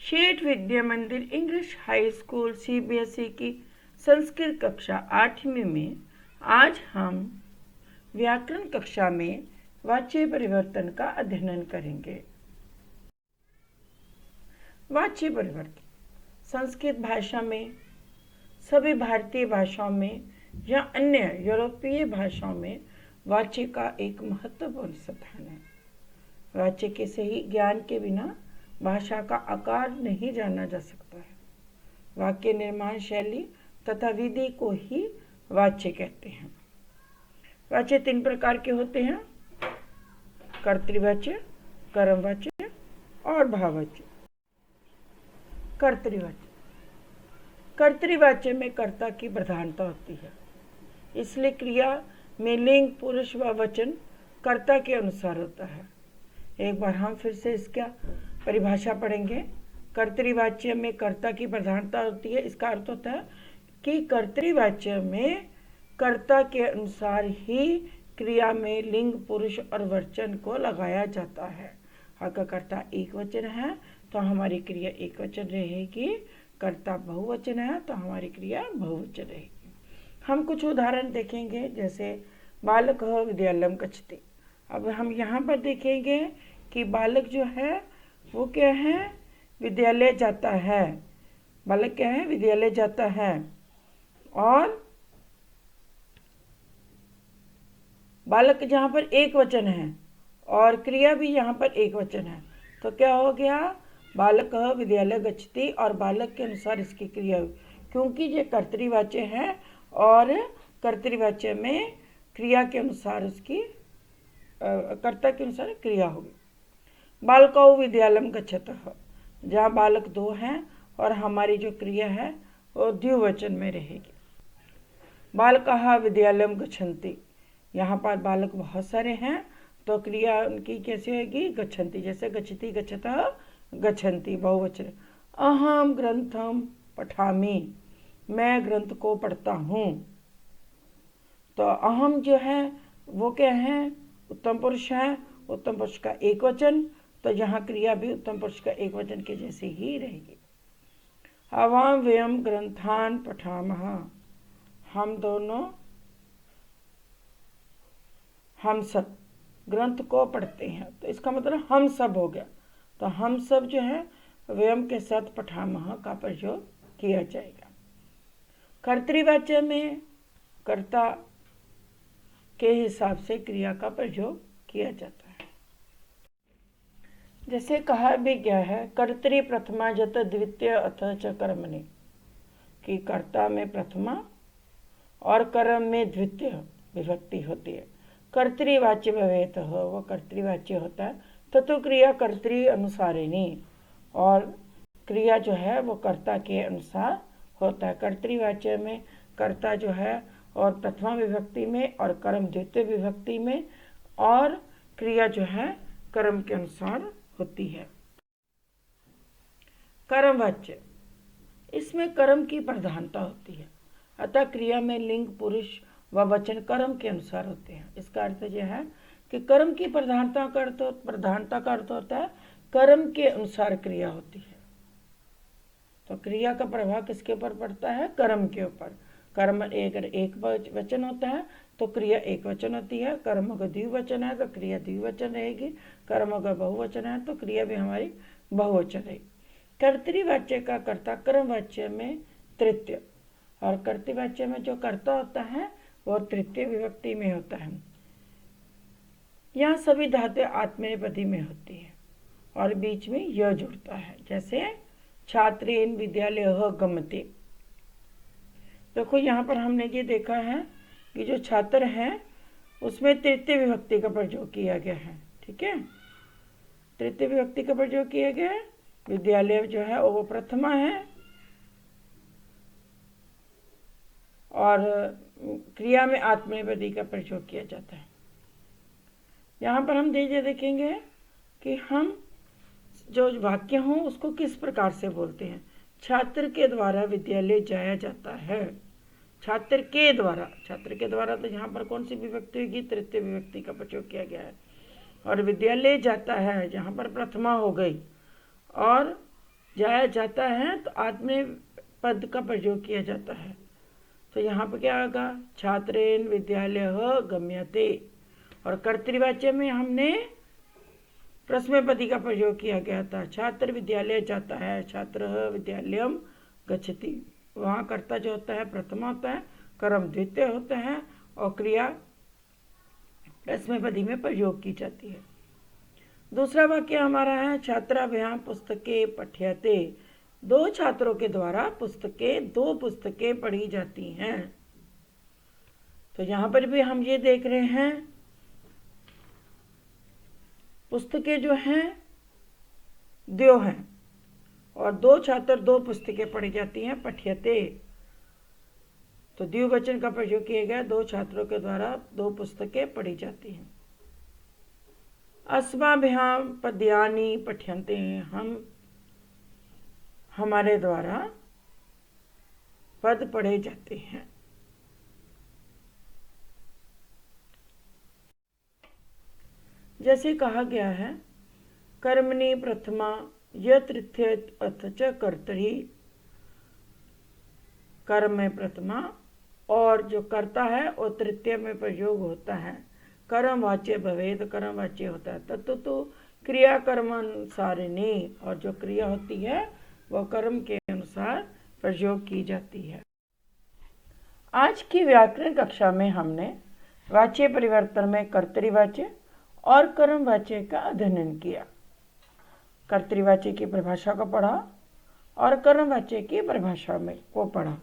शेठ विद्या मंदिर English high school CBSE की संस्कृत कक्षा 8वीं में आज हम व्याकरण कक्षा में वाच्य परिवर्तन का अध्ययन करेंगे। वाच्य परिवर्तन संस्कृत भाषा में, सभी भारतीय भाषाओं में या अन्य यूरोपीय भाषाओं में वाच्य का एक महत्वपूर्ण स्थान है। वाच्य के सही ज्ञान के बिना भाषा का आकार नहीं जाना जा सकता है। वाक्य निर्माण शैली तथा विधि को ही वाच्य कहते हैं। वाच्य 3 प्रकार के होते हैं: कर्तृवाच्य, कर्मवाच्य और भाववाच्य। कर्तृवाच्य, कर्तृवाच्य में कर्ता की प्रधानता होती है, इसलिए क्रिया में लिंग, पुरुष व वचन कर्ता के अनुसार होता है। एक बार हम फिर से इसका परिभाषा पढ़ेंगे। कर्तृवाच्य में कर्ता की प्रधानता होती है, इसका अर्थ होता है कि कर्तृवाच्य में कर्ता के अनुसार ही क्रिया में लिंग, पुरुष और वचन को लगाया जाता है। अगर कर्ता एक वचन है तो हमारी क्रिया एक वचन रहेगी, कर्ता बहुवचन है तो हमारी क्रिया बहुवचन रहेगी। हम कुछ उदाहरण देखेंगे, जैसे बालकः विद्यालयं गच्छति। अब हम यहाँ पर देखेंगे कि बालक जो है वो क्या है, विद्यालय जाता है। बालक क्या है, विद्यालय जाता है। और बालक जहाँ पर एक वचन है और क्रिया भी यहाँ पर एक वचन है, तो क्या हो गया, बालकः विद्यालय गच्छति, और बालक के अनुसार इसकी क्रिया हुई, क्योंकि ये कर्तृवाच्य है और कर्तृवाच्य में क्रिया के अनुसार उसकी कर्ता के अनुसार क्रिया होगी। बालकौ विद्यालयं गच्छतः, जहाँ बालक 2 हैं और हमारी जो क्रिया है वो द्विवचन में रहेगी। बालकाः विद्यालयं गच्छन्ति, यहाँ पर बालक बहुत सारे हैं तो क्रिया उनकी कैसे होगी, गच्छन्ति, जैसे गच्छति, गच्छतः, गच्छन्ति बहुवचन। अहम ग्रंथम पठामि, मैं ग्रंथ को पढ़ता हूँ। तो अहम जो है वो क्या है, उत्तम पुरुष है, उत्तम पुरुष का एक वचन, तो यहाँ क्रिया भी उत्तम पुरुष का एक वचन के जैसे ही रहेगी। आवाम वयम ग्रंथान पठामः, हम दोनों, हम सब ग्रंथ को पढ़ते हैं, तो इसका मतलब हम सब हो गया। तो हम सब जो है वयम के साथ पठामः का प्रयोग किया जाएगा। कर्तृवाच्य में कर्ता के हिसाब से क्रिया का प्रयोग किया जाता है। जैसे कहा भी गया है, कर्तृ प्रथमा जत द्वितीय अथ च कर्मणि, कि कर्ता में प्रथमा और कर्म में द्वितीय विभक्ति होती है। कर्तृवाच्य भवेत, वो कर्तृवाच्य होता है। ततो क्रिया कर्तृ अनुसारिणी, और क्रिया जो है वो कर्ता के अनुसार होता है। कर्तृवाच्य में कर्ता जो है और प्रथमा विभक्ति में और कर्म द्वितीय विभक्ति में, और क्रिया जो है कर्म के अनुसार होती है। कर्मवाच्य, इसमें कर्म की प्रधानता होती है, अतः क्रिया में लिंग, पुरुष व वचन कर्म के अनुसार होते हैं। इसका अर्थ यह है कि कर्म की प्रधानता का अर्थ होता है कर्म के अनुसार क्रिया होती है। तो क्रिया का प्रभाव किसके ऊपर पड़ता है, कर्म के ऊपर। कर्म एक वचन होता है तो क्रिया एक वचन होती है। कर्म अगर द्विवचन है तो क्रिया द्विवचन रहेगी। कर्म अगर बहुवचन है तो क्रिया भी हमारी बहुवचन रहेगी। कर्तृवाच्य का कर्ता कर्मवाच्य में तृतीय, और कर्तृवाच्य में जो कर्ता होता है वो तृतीय विभक्ति में होता है। यहाँ सभी धातुएं आत्मनेपदी में होती है और बीच में य जुड़ता है, जैसे छात्रेन विद्यालयः गम्यते। देखो यहाँ पर हमने ये देखा है कि जो छात्र हैं उसमें तृतीय विभक्ति का प्रयोग किया गया है। ठीक है, तृतीय विभक्ति का प्रयोग किया गया है। विद्यालय जो है वो प्रथमा है और क्रिया में आत्मनेपदी का प्रयोग किया जाता है। यहाँ पर हम देखेंगे कि हम जो वाक्य हों उसको किस प्रकार से बोलते हैं। छात्र के द्वारा विद्यालय जाया जाता है। छात्र के द्वारा तो यहाँ पर कौन सी विभक्ति होगी, तृतीय विभक्ति का प्रयोग किया गया है। और विद्यालय जाता है जहाँ पर प्रथमा हो गई, और जाया जाता है तो आत्मनेय पद का प्रयोग किया जाता है। तो यहाँ पर क्या होगा, छात्रेन विद्यालय गम्यते, और कर्तृवाच्य में हमने प्रथमापदी का प्रयोग किया गया था। छात्र विद्यालय जाता है, छात्र विद्यालयम गच्छति। वहाँ कर्ता जो होता है प्रथमा होता है, कर्म द्वितीय होता है और क्रिया प्रथमापदी में प्रयोग की जाती है। दूसरा वाक्य हमारा है छात्राभ्याम पुस्तकें पठ्यते। दो छात्रों के द्वारा दो पुस्तकें पढ़ी जाती हैं। तो यहाँ पर भी हम ये देख रहे हैं पुस्तकें जो हैं द्यो हैं और दो छात्र दो पुस्तकें पढ़ी जाती हैं, पठ्यते। तो द्विवचन का प्रयोग किया गया, दो छात्रों के द्वारा दो पुस्तकें पढ़ी जाती हैं। अस्माभ्याम पद्यानि पठ्यन्ते, हमारे द्वारा पद पढ़े जाते हैं। जैसे कहा गया है कर्मणि प्रथमा य तृतीय अथ च कर्तरि, कर्म में प्रथमा और जो कर्ता है वो तृतीय में प्रयोग होता है। कर्म वाच्य भवेद, कर्म वाच्य होता है। तत्व तो क्रिया कर्म अनुसारिणी, और जो क्रिया होती है वह कर्म के अनुसार प्रयोग की जाती है। आज की व्याकरण कक्षा में हमने वाच्य परिवर्तन में कर्तृवाच्य और कर्मवाच्य का अध्ययन किया। कर्तृवाच्य की परिभाषा को पढ़ा और कर्मवाच्य की परिभाषा में को पढ़ा।